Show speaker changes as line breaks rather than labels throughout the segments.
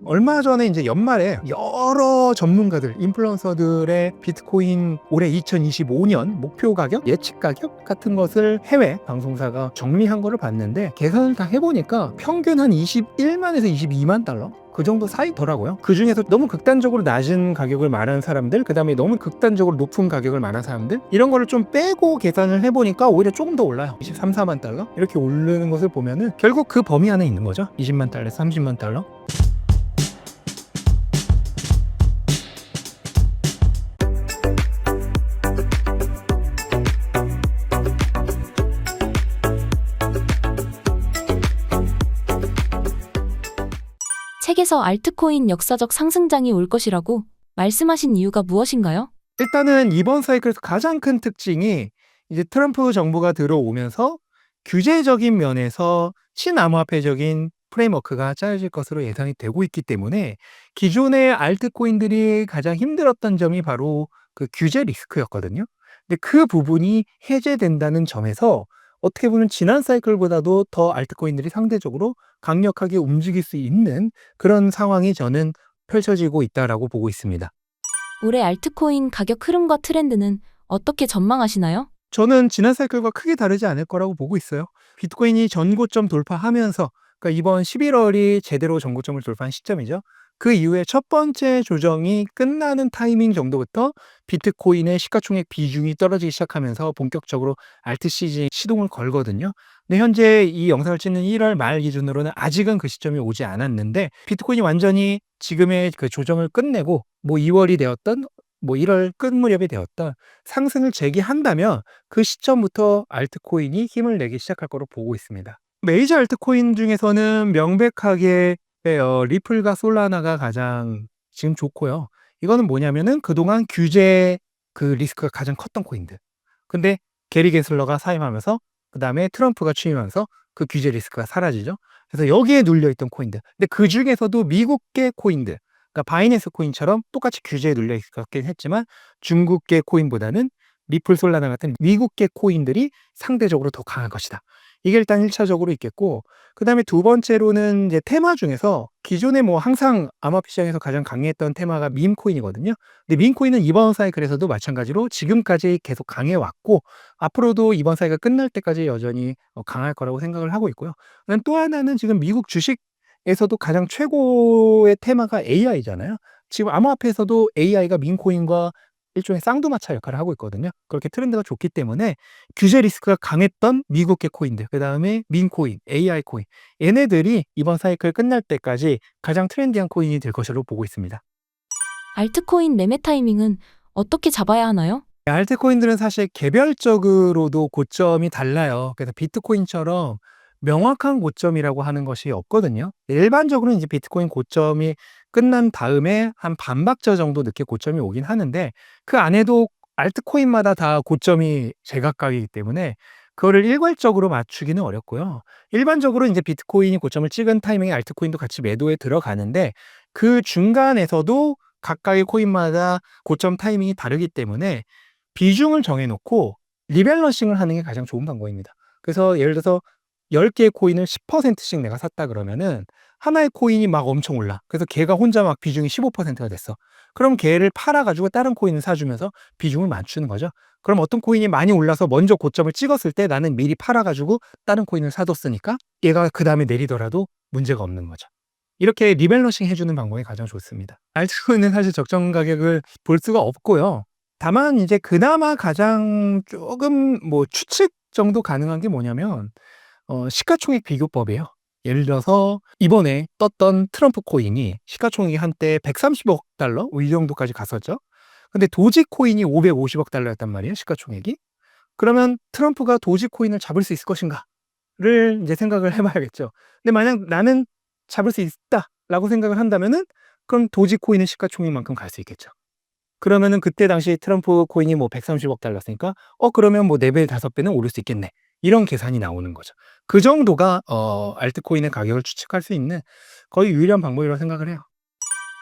얼마 전에 이제 연말에 여러 전문가들, 인플루언서들의 비트코인 올해 2025년 목표 가격, 예측 가격 같은 것을 해외 방송사가 정리한 거를 봤는데 계산을 다 해보니까 평균 한 21만에서 22만 달러? 그 정도 사이더라고요. 그 중에서 너무 극단적으로 낮은 가격을 말하는 사람들, 그 다음에 너무 극단적으로 높은 가격을 말하는 사람들, 이런 거를 좀 빼고 계산을 해보니까 오히려 조금 더 올라요. 23, 4만 달러? 이렇게 오르는 것을 보면은 결국 그 범위 안에 있는 거죠. 20만 달러에서 30만 달러?
책에서 알트코인 역사적 상승장이 올 것이라고 말씀하신 이유가 무엇인가요?
일단은 이번 사이클에서 가장 큰 특징이 이제 트럼프 정부가 들어오면서 규제적인 면에서 친암호화폐적인 프레임워크가 짜여질 것으로 예상이 되고 있기 때문에 기존의 알트코인들이 가장 힘들었던 점이 바로 그 규제 리스크였거든요. 근데 그 부분이 해제된다는 점에서 어떻게 보면 지난 사이클보다도 더 알트코인들이 상대적으로 강력하게 움직일 수 있는 그런 상황이 저는 펼쳐지고 있다라고 보고 있습니다.
올해 알트코인 가격 흐름과 트렌드는 어떻게 전망하시나요?
저는 지난 사이클과 크게 다르지 않을 거라고 보고 있어요. 비트코인이 전고점 돌파하면서, 그러니까 이번 11월이 제대로 전고점을 돌파한 시점이죠. 그 이후에 첫 번째 조정이 끝나는 타이밍 정도부터 비트코인의 시가총액 비중이 떨어지기 시작하면서 본격적으로 알트 시즌 시동을 걸거든요. 근데 현재 이 영상을 찍는 1월 말 기준으로는 아직은 그 시점이 오지 않았는데, 비트코인이 완전히 지금의 그 조정을 끝내고 뭐 2월이 되었던 뭐 1월 끝 무렵이 되었던 상승을 재개한다면 그 시점부터 알트코인이 힘을 내기 시작할 거로 보고 있습니다. 메이저 알트코인 중에서는 명백하게 리플과 솔라나가 가장 지금 좋고요. 이거는 뭐냐면은 그동안 규제 그 리스크가 가장 컸던 코인들. 근데 게리 게슬러가 사임하면서 그 다음에 트럼프가 취임하면서 그 규제 리스크가 사라지죠. 그래서 여기에 눌려있던 코인들. 근데 그 중에서도 미국계 코인들, 그러니까 바이낸스 코인처럼 똑같이 규제에 눌려 있었긴 했지만 중국계 코인보다는 리플 솔라나 같은 미국계 코인들이 상대적으로 더 강할 것이다. 이게 일단 1차적으로 있겠고, 그 다음에 두 번째로는 이제 테마 중에서 기존에 뭐 항상 암호화폐 시장에서 가장 강했던 테마가 밈코인이거든요. 근데 밈코인은 이번 사이클에서도 마찬가지로 지금까지 계속 강해왔고, 앞으로도 이번 사이클 끝날 때까지 여전히 강할 거라고 생각을 하고 있고요. 그다음 또 하나는 지금 미국 주식에서도 가장 최고의 테마가 AI잖아요. 지금 암호화폐에서도 AI가 밈코인과 일종의 쌍두마차 역할을 하고 있거든요. 그렇게 트렌드가 좋기 때문에 규제 리스크가 강했던 미국계 코인들, 그 다음에 민코인, AI 코인, 얘네들이 이번 사이클 끝날 때까지 가장 트렌디한 코인이 될 것으로 보고 있습니다.
알트코인 매매 타이밍은 어떻게 잡아야 하나요?
알트코인들은 사실 개별적으로도 고점이 달라요. 그래서 비트코인처럼 명확한 고점이라고 하는 것이 없거든요. 일반적으로는 이제 비트코인 고점이 끝난 다음에 한 반박자 정도 늦게 고점이 오긴 하는데, 그 안에도 알트코인마다 다 고점이 제각각이기 때문에 그거를 일괄적으로 맞추기는 어렵고요. 일반적으로 이제 비트코인이 고점을 찍은 타이밍에 알트코인도 같이 매도에 들어가는데, 그 중간에서도 각각의 코인마다 고점 타이밍이 다르기 때문에 비중을 정해놓고 리밸런싱을 하는 게 가장 좋은 방법입니다. 그래서 예를 들어서 10개의 코인을 10%씩 내가 샀다 그러면은 하나의 코인이 막 엄청 올라. 그래서 걔가 혼자 막 비중이 15%가 됐어. 그럼 걔를 팔아가지고 다른 코인을 사주면서 비중을 맞추는 거죠. 그럼 어떤 코인이 많이 올라서 먼저 고점을 찍었을 때 나는 미리 팔아가지고 다른 코인을 사뒀으니까 얘가 그 다음에 내리더라도 문제가 없는 거죠. 이렇게 리밸런싱 해주는 방법이 가장 좋습니다. 알트코인은 사실 적정 가격을 볼 수가 없고요. 다만 이제 그나마 가장 조금 뭐 추측 정도 가능한 게 뭐냐면 시가총액 비교법이에요. 예를 들어서 이번에 떴던 트럼프 코인이 시가총액이 한때 130억 달러 이 정도까지 갔었죠. 근데 도지 코인이 550억 달러였단 말이에요, 시가총액이. 그러면 트럼프가 도지 코인을 잡을 수 있을 것인가를 이제 생각을 해봐야겠죠. 근데 만약 나는 잡을 수 있다라고 생각을 한다면은 그럼 도지 코인의 시가총액만큼 갈 수 있겠죠. 그러면은 그때 당시 트럼프 코인이 뭐 130억 달러였으니까 그러면 뭐 4배, 5배는 오를 수 있겠네. 이런 계산이 나오는 거죠. 그 정도가 알트코인의 가격을 추측할 수 있는 거의 유일한 방법이라고 생각을 해요.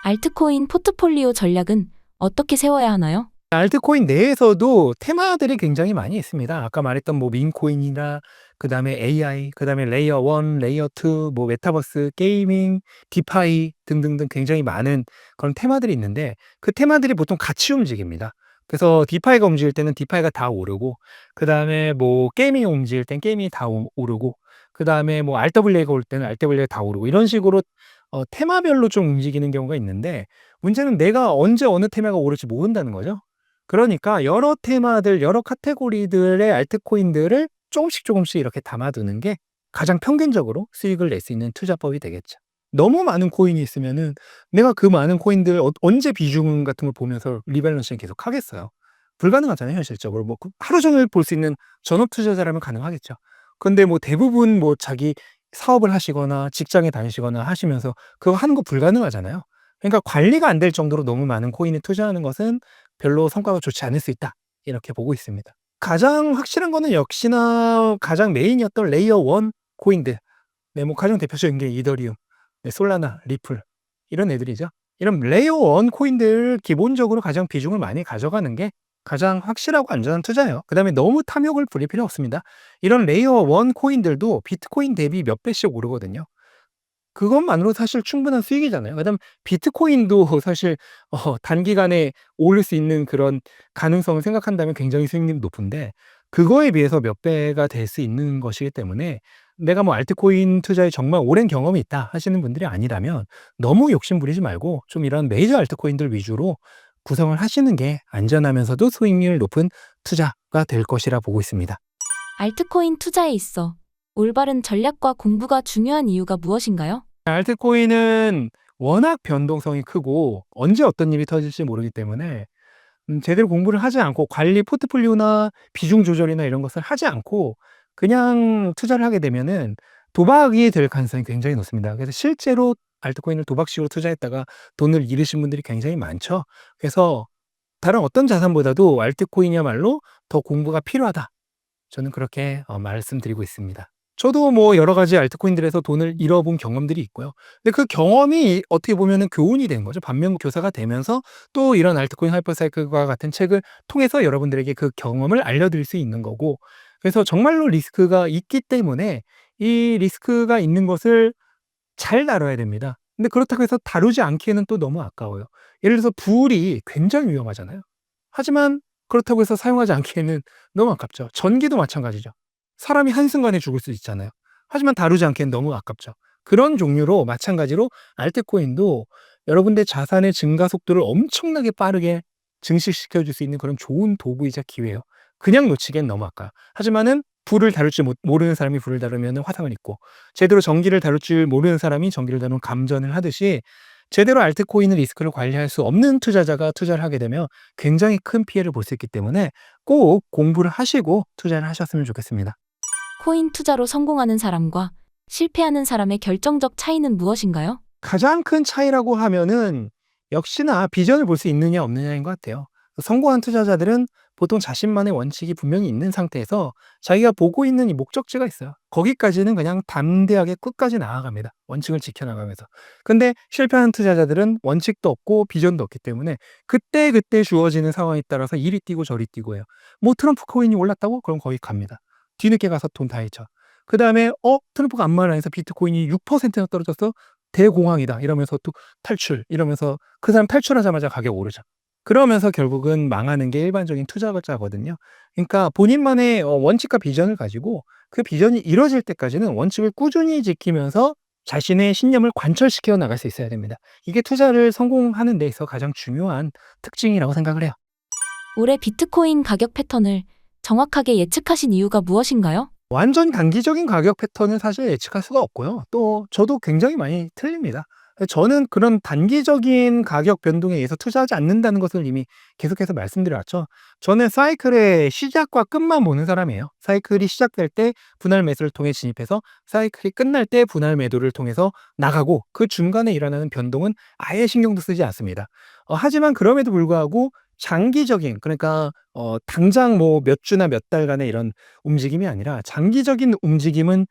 알트코인 포트폴리오 전략은 어떻게 세워야 하나요?
알트코인 내에서도 테마들이 굉장히 많이 있습니다. 아까 말했던 뭐 밈코인이나 그다음에 AI, 그다음에 레이어 1, 레이어 2, 뭐 메타버스, 게이밍, 디파이 등등등 굉장히 많은 그런 테마들이 있는데 그 테마들이 보통 같이 움직입니다. 그래서 디파이가 움직일 때는 디파이가 다 오르고 그다음에 뭐 게이밍이 움직일 땐 게이밍이 다 오르고 그다음에 뭐 RWA가 올 때는 RWA가 다 오르고 이런 식으로 테마별로 좀 움직이는 경우가 있는데 문제는 내가 언제 어느 테마가 오를지 모른다는 거죠. 그러니까 여러 테마들, 여러 카테고리들의 알트코인들을 조금씩 이렇게 담아두는 게 가장 평균적으로 수익을 낼 수 있는 투자법이 되겠죠. 너무 많은 코인이 있으면은 내가 그 많은 코인들 언제 비중 같은 걸 보면서 리밸런싱 계속 하겠어요. 불가능하잖아요, 현실적으로. 뭐 하루 종일 볼 수 있는 전업 투자자라면 가능하겠죠. 근데 뭐 대부분 뭐 자기 사업을 하시거나 직장에 다니시거나 하시면서 그거 하는 거 불가능하잖아요. 그러니까 관리가 안 될 정도로 너무 많은 코인에 투자하는 것은 별로 성과가 좋지 않을 수 있다. 이렇게 보고 있습니다. 가장 확실한 거는 역시나 가장 메인이었던 레이어 1 코인들. 네, 뭐 가장 대표적인 게 이더리움, 네, 솔라나, 리플 이런 애들이죠. 이런 레이어 1 코인들 기본적으로 가장 비중을 많이 가져가는 게 가장 확실하고 안전한 투자예요. 그다음에 너무 탐욕을 부릴 필요 없습니다. 이런 레이어 1 코인들도 비트코인 대비 몇 배씩 오르거든요. 그것만으로 사실 충분한 수익이잖아요. 그다음 비트코인도 사실 단기간에 오를 수 있는 그런 가능성을 생각한다면 굉장히 수익률이 높은데 그거에 비해서 몇 배가 될 수 있는 것이기 때문에 내가 뭐 알트코인 투자에 정말 오랜 경험이 있다 하시는 분들이 아니라면 너무 욕심 부리지 말고 좀 이런 메이저 알트코인들 위주로 구성을 하시는 게 안전하면서도 수익률 높은 투자가 될 것이라 보고 있습니다.
알트코인 투자에 있어 올바른 전략과 공부가 중요한 이유가 무엇인가요?
알트코인은 워낙 변동성이 크고 언제 어떤 일이 터질지 모르기 때문에 제대로 공부를 하지 않고 관리 포트폴리오나 비중 조절이나 이런 것을 하지 않고 그냥 투자를 하게 되면은 도박이 될 가능성이 굉장히 높습니다. 그래서 실제로 알트코인을 도박식으로 투자했다가 돈을 잃으신 분들이 굉장히 많죠. 그래서 다른 어떤 자산보다도 알트코인이야말로 더 공부가 필요하다. 저는 그렇게 말씀드리고 있습니다. 저도 뭐 여러 가지 알트코인들에서 돈을 잃어본 경험들이 있고요. 근데 그 경험이 어떻게 보면은 교훈이 된 거죠. 반면교사가 되면서 또 이런 알트코인 하이퍼 사이클과 같은 책을 통해서 여러분들에게 그 경험을 알려드릴 수 있는 거고 그래서 정말로 리스크가 있기 때문에 이 리스크가 있는 것을 잘 다뤄야 됩니다. 근데 그렇다고 해서 다루지 않기에는 또 너무 아까워요. 예를 들어서 불이 굉장히 위험하잖아요. 하지만 그렇다고 해서 사용하지 않기에는 너무 아깝죠. 전기도 마찬가지죠. 사람이 한순간에 죽을 수 있잖아요. 하지만 다루지 않기엔 너무 아깝죠. 그런 종류로 마찬가지로 알트코인도 여러분들 자산의 증가 속도를 엄청나게 빠르게 증식시켜 줄 수 있는 그런 좋은 도구이자 기회예요. 그냥 놓치기엔 너무 아까워요. 하지만은 불을 다룰 줄 모르는 사람이 불을 다루면 화상을 입고 제대로 전기를 다룰 줄 모르는 사람이 전기를 다루면 감전을 하듯이 제대로 알트코인의 리스크를 관리할 수 없는 투자자가 투자를 하게 되면 굉장히 큰 피해를 볼 수 있기 때문에 꼭 공부를 하시고 투자를 하셨으면 좋겠습니다.
코인 투자로 성공하는 사람과 실패하는 사람의 결정적 차이는 무엇인가요?
가장 큰 차이라고 하면은 역시나 비전을 볼 수 있느냐 없느냐인 것 같아요. 성공한 투자자들은 보통 자신만의 원칙이 분명히 있는 상태에서 자기가 보고 있는 이 목적지가 있어요. 거기까지는 그냥 담대하게 끝까지 나아갑니다. 원칙을 지켜나가면서. 근데 실패하는 투자자들은 원칙도 없고 비전도 없기 때문에 그때그때 주어지는 상황에 따라서 이리 뛰고 저리 뛰고 해요. 뭐 트럼프 코인이 올랐다고? 그럼 거기 갑니다. 뒤늦게 가서 돈 다 잃죠. 그다음에 트럼프가 아무 말 안 해서 비트코인이 6%나 떨어졌어? 대공황이다. 이러면서 또 탈출. 이러면서 그 사람 탈출하자마자 가격 오르죠. 그러면서 결국은 망하는 게 일반적인 투자자거든요. 그러니까 본인만의 원칙과 비전을 가지고 그 비전이 이루어질 때까지는 원칙을 꾸준히 지키면서 자신의 신념을 관철시켜 나갈 수 있어야 됩니다. 이게 투자를 성공하는 데 있어 가장 중요한 특징이라고 생각을 해요.
올해 비트코인 가격 패턴을 정확하게 예측하신 이유가 무엇인가요?
완전 단기적인 가격 패턴은 사실 예측할 수가 없고요. 또 저도 굉장히 많이 틀립니다. 저는 그런 단기적인 가격 변동에 의해서 투자하지 않는다는 것을 이미 계속해서 말씀드려왔죠. 저는 사이클의 시작과 끝만 보는 사람이에요. 사이클이 시작될 때 분할 매수를 통해 진입해서 사이클이 끝날 때 분할 매도를 통해서 나가고 그 중간에 일어나는 변동은 아예 신경도 쓰지 않습니다. 하지만 그럼에도 불구하고 장기적인 그러니까 당장 뭐 몇 주나 몇 달간의 이런 움직임이 아니라 장기적인 움직임은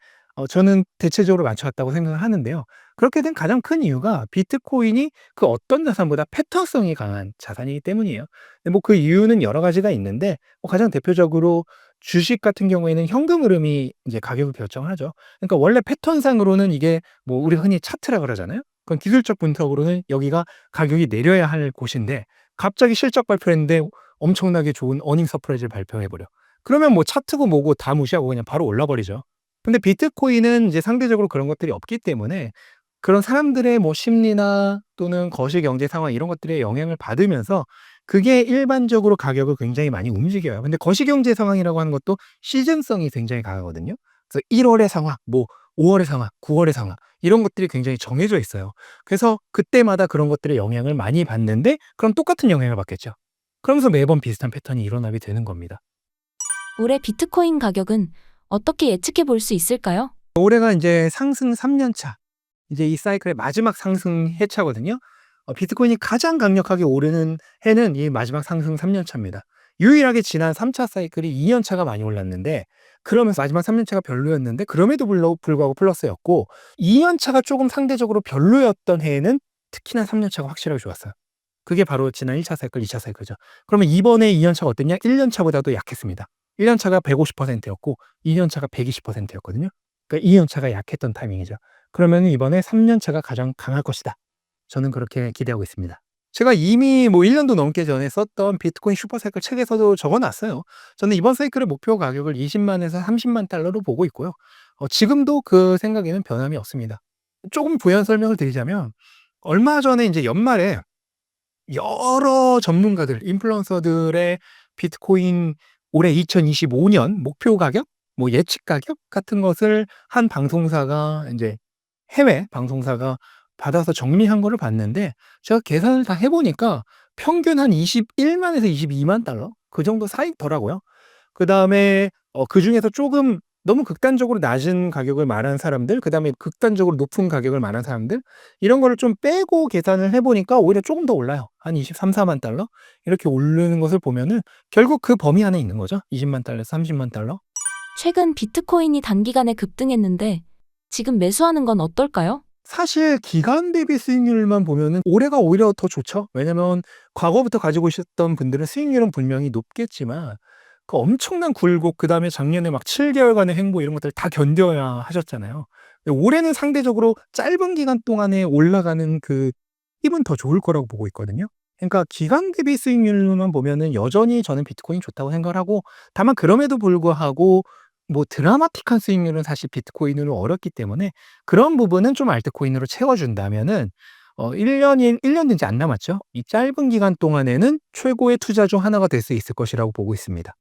저는 대체적으로 맞춰왔다고 생각을 하는데요. 그렇게 된 가장 큰 이유가 비트코인이 그 어떤 자산보다 패턴성이 강한 자산이기 때문이에요. 근데 뭐 그 이유는 여러 가지가 있는데 가장 대표적으로 주식 같은 경우에는 현금 흐름이 이제 가격을 결정하죠. 그러니까 원래 패턴상으로는 이게 뭐 우리가 흔히 차트라 그러잖아요. 그럼 기술적 분석으로는 여기가 가격이 내려야 할 곳인데 갑자기 실적 발표했는데 엄청나게 좋은 어닝 서프라이즈를 발표해 버려. 그러면 뭐 차트고 뭐고 다 무시하고 그냥 바로 올라 버리죠. 근데 비트코인은 이제 상대적으로 그런 것들이 없기 때문에 그런 사람들의 뭐 심리나 또는 거시 경제 상황 이런 것들에 영향을 받으면서 그게 일반적으로 가격을 굉장히 많이 움직여요. 근데 거시 경제 상황이라고 하는 것도 시즌성이 굉장히 강하거든요. 그래서 1 월의 상황, 뭐 5 월의 상황, 9 월의 상황 이런 것들이 굉장히 정해져 있어요. 그래서 그때마다 그런 것들의 영향을 많이 받는데 그럼 똑같은 영향을 받겠죠. 그러면서 매번 비슷한 패턴이 일어나게 되는 겁니다.
올해 비트코인 가격은 어떻게 예측해 볼 수 있을까요?
올해가 인제 상승 3 년 차, 이제 이 사이클의 마지막 상승 해차거든요. 비트코인이 가장 강력하게 오르는 해는 이 마지막 상승 3 년 차입니다. 유일하게 지난 3 차 사이클이 2년 차가 많이 올랐는데 그러면서 마지막 3년 차가 별로였는데 그럼에도 불구하고 플러스였고 2년 차가 쪼금 상대적으로 별로였던 해에는 특히나 3년 차가 확실하게 좋았어요. 그게 바로 지난 1차 사이클, 2차 사이클이죠. 그러면 이번에 2년 차가 어땠냐? 1년 차보다도 약했습니다. 1년 차가 150% 였고 2년 차가 120% 였거든요. 그러니까 2년 차가 약했던 타이밍이죠. 그러면은 이번에 3년 차가 가장 강할 것이다. 저는 그렇게 기대하고 있습니다. 제가 이미 뭐 1 년도 넘게 전에 썼던 비트코인 슈퍼 사이클 책에서도 적어 놨어요. 저는 이번 사이클의 목표 가격을 20만 에서 30만 달러로 보고 있고요. 지금도 그 생각에는 변함이 없습니다. 조금 부연 설명을 드리자면 얼마 전에 인제 연말에 여러 전문가들, 인플루언서들의 비트코인 올해 2025년 목표 가격, 뭐 예측 가격 같은 것을 한 방송사가 인제 해외 방송사가 받아서 정리한 거를 봤는데 제가 계산을 다 해 보니까 평균 한 21만 에서 22만 달러 그 정도 사이더라고요. 그다음에 그중에서 쪼금 너무 극단적으로 낮은 가격을 말한 사람들, 그다음에 극단적으로 높은 가격을 말한 사람들 이런 거를 좀 빼고 계산을 해 보니까 오히려 쪼금 더 올라요. 한 23-4만 달러 이렇게 오르는 것을 보면은 결국 그 범위 안에 있는 거죠. 20만 달러에서 30만 달러.
최근 비트코인이 단기간에 급등했는데 지금 매수하는 건 어떨까요?
사실 기간 대비 수익률만 보면은 올해가 오히려 더 좋죠. 왜냐면 과거부터 가지고 있었던 분들은 수익률은 분명히 높겠지만 그 엄청난 굴곡 그다음에 작년에 막 7 개월간의 횡보 이런 것들을 다 견뎌야 하셨잖아요. 근데 올해는 상대적으로 짧은 기간 동안에 올라가는 그 힘은 더 좋을 거라고 보고 있거든요. 그러니까 기간 대비 수익률만 보면은 여전히 저는 비트코인이 좋다고 생각을 하고 다만 그럼에도 불구하고 뭐 드라마틱한 수익률은 사실 비트코인으로 어렵기 때문에 그런 부분은 좀 알트코인으로 채워 준다면은 1 년이 이제 안 남았죠. 이 짧은 기간 동안에는 최고의 투자 중 하나가 될 수 있을 것이라고 보고 있습니다.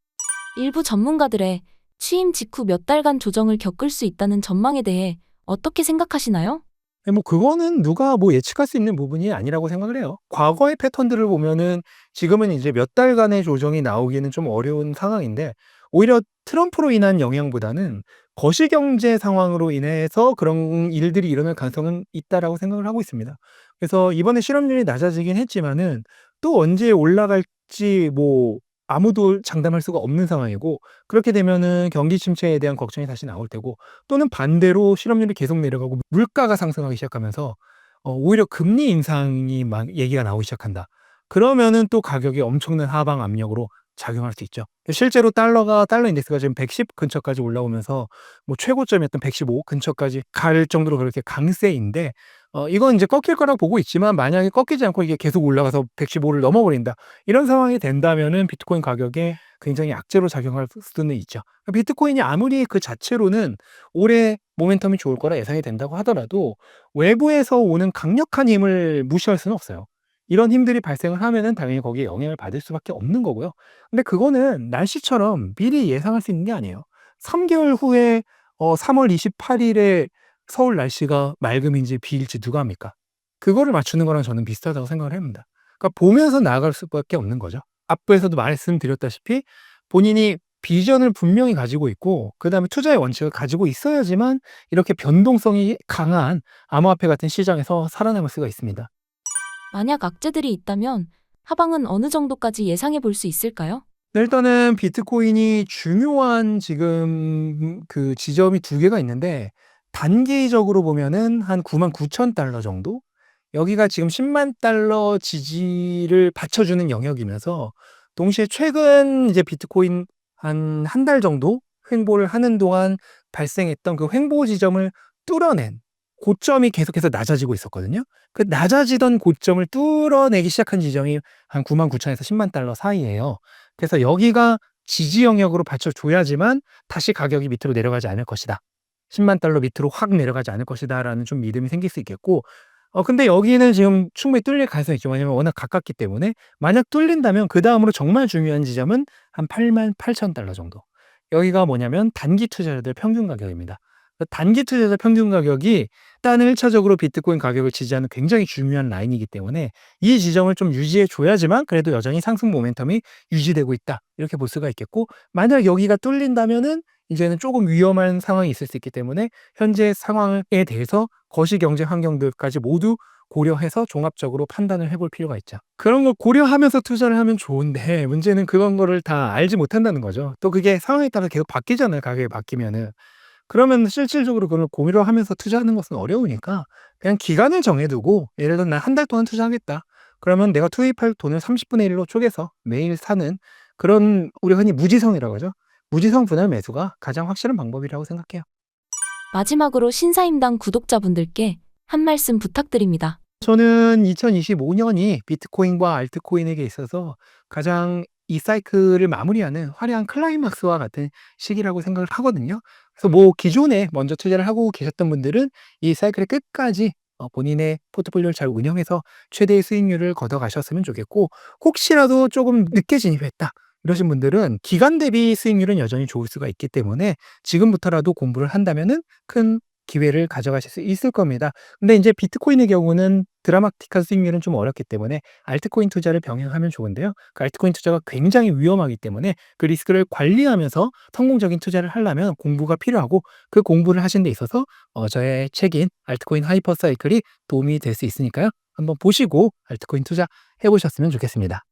일부 전문가들의 취임 직후 몇 달간 조정을 겪을 수 있다는 전망에 대해 어떻게 생각하시나요?
네, 뭐 그거는 누가 뭐 예측할 수 있는 부분이 아니라고 생각을 해요. 과거의 패턴들을 보면은 지금은 이제 몇 달간의 조정이 나오기는 좀 어려운 상황인데 오히려 트럼프로 인한 영향보다는 거시경제 상황으로 인해서 그런 일들이 일어날 가능성은 있다라고 생각을 하고 있습니다. 그래서 이번에 실업률이 낮아지긴 했지만은 또 언제 올라갈지 뭐 아무도 장담할 수가 없는 상황이고 그렇게 되면은 경기 침체에 대한 걱정이 다시 나올 테고 또는 반대로 실업률이 계속 내려가고 물가가 상승하기 시작하면서 오히려 금리 인상이 막 얘기가 나오기 시작한다. 그러면은 또 가격이 엄청난 하방 압력으로 작용할 수 있죠. 실제로 달러 인덱스가 지금 110 근처까지 올라오면서 뭐 최고점이었던 115 근처까지 갈 정도로 그렇게 강세인데 이건 인제 꺾일 거라고 보고 있지만 만약에 꺾이지 않고 이게 계속 올라가서 115를 넘어버린다. 이런 상황이 된다면은 비트코인 가격에 굉장히 악재로 작용할 수는 있죠. 비트코인이 아무리 그 자체로는 올해 모멘텀이 좋을 거라 예상이 된다고 하더라도 외부에서 오는 강력한 힘을 무시할 수는 없어요. 이런 힘들이 발생을 하면은 당연히 거기에 영향을 받을 수밖에 없는 거고요. 근데 그거는 날씨처럼 미리 예상할 수 있는 게 아니에요. 3 개월 후에 3월 28 일에 서울 날씨가 맑음인지 비일지 누가 합니까? 그거를 맞추는 거랑 저는 비슷하다고 생각을 합니다. 그러니까 보면서 나아갈 수밖에 없는 거죠. 앞부에서도 말씀드렸다시피 본인이 비전을 분명히 가지고 있고 그다음에 투자의 원칙을 가지고 있어야지만 이렇게 변동성이 강한 암호화폐 같은 시장에서 살아남을 수가 있습니다.
만약 악재들이 있다면 하방은 어느 정도까지 예상해 볼 수 있을까요?
네, 일단은 비트코인이 중요한 지금 그 지점이 2 개가 있는데 단기적으로 보면은 한 99,000 달러 정도? 여기가 지금 10만 달러 지지를 받쳐주는 영역이면서 동시에 최근 이제 비트코인 한 한 달 정도 횡보를 하는 동안 발생했던 그 횡보 지점을 뚫어낸 고점이 계속해서 낮아지고 있었거든요. 그 낮아지던 고점을 뚫어내기 시작한 지점이 한 99,000에서 10만 달러 사이예요. 그래서 여기가 지지 영역으로 받쳐줘야지만 다시 가격이 밑으로 내려가지 않을 것이다. 10만 달러 밑으로 확 내려가지 않을 것이다라는 좀 믿음이 생길 수 있겠고, 근데 여기는 지금 충분히 뚫릴 가능성이 있죠. 왜냐면 워낙 가깝기 때문에. 만약 뚫린다면 그다음으로 정말 중요한 지점은 한 88,000달러 정도. 여기가 뭐냐면 단기 투자자들 평균 가격입니다. 단기 투자자 평균 가격이 일단은 1차적으로 비트코인 가격을 지지하는 굉장히 중요한 라인이기 때문에 이 지점을 좀 유지해 줘야지만 그래도 여전히 상승 모멘텀이 유지되고 있다. 이렇게 볼 수가 있겠고, 만약 여기가 뚫린다면은 이제는 조금 위험한 상황이 있을 수 있기 때문에 현재 상황에 대해서 거시 경제 환경들까지 모두 고려해서 종합적으로 판단을 해볼 필요가 있죠. 그런 걸 고려하면서 투자를 하면 좋은데 문제는 그런 거를 다 알지 못한다는 거죠. 또 그게 상황에 따라 계속 바뀌잖아요. 가격이 바뀌면은. 그러면 실질적으로 그걸 고려하면서 투자하는 것은 어려우니까 그냥 기간을 정해 두고, 예를 들어 '난 한 달 동안 투자하겠다.' 그러면 내가 투입할 돈을 30분의 1로 쪼개서 매일 사는 그런, 우리가 흔히 무지성이라고 하죠. 무지성 분할 매수가 가장 확실한 방법이라고 생각해요.
마지막으로 신사임당 구독자분들께 한 말씀 부탁드립니다.
저는 2025년이 비트코인과 알트코인에게 있어서 가장 이 사이클을 마무리하는 화려한 클라이막스와 같은 시기라고 생각을 하거든요. 그래서 뭐 기존에 먼저 투자를 하고 계셨던 분들은 이 사이클의 끝까지 본인의 포트폴리오를 잘 운영해서 최대의 수익률을 걷어가셨으면 좋겠고, 혹시라도 조금 늦게 진입했다 이러신 분들은 기간 대비 수익률은 여전히 좋을 수가 있기 때문에 지금부터라도 공부를 한다면은 큰 기회를 가져가실 수 있을 겁니다. 근데 이제 비트코인의 경우는 드라마틱한 수익률은 좀 어렵기 때문에 알트코인 투자를 병행하면 좋은데요. 그 알트코인 투자가 굉장히 위험하기 때문에 그 리스크를 관리하면서 성공적인 투자를 하려면 공부가 필요하고, 그 공부를 하신 데 있어서 저의 책인 알트코인 하이퍼 사이클이 도움이 될 수 있으니까요. 한번 보시고 알트코인 투자해 보셨으면 좋겠습니다.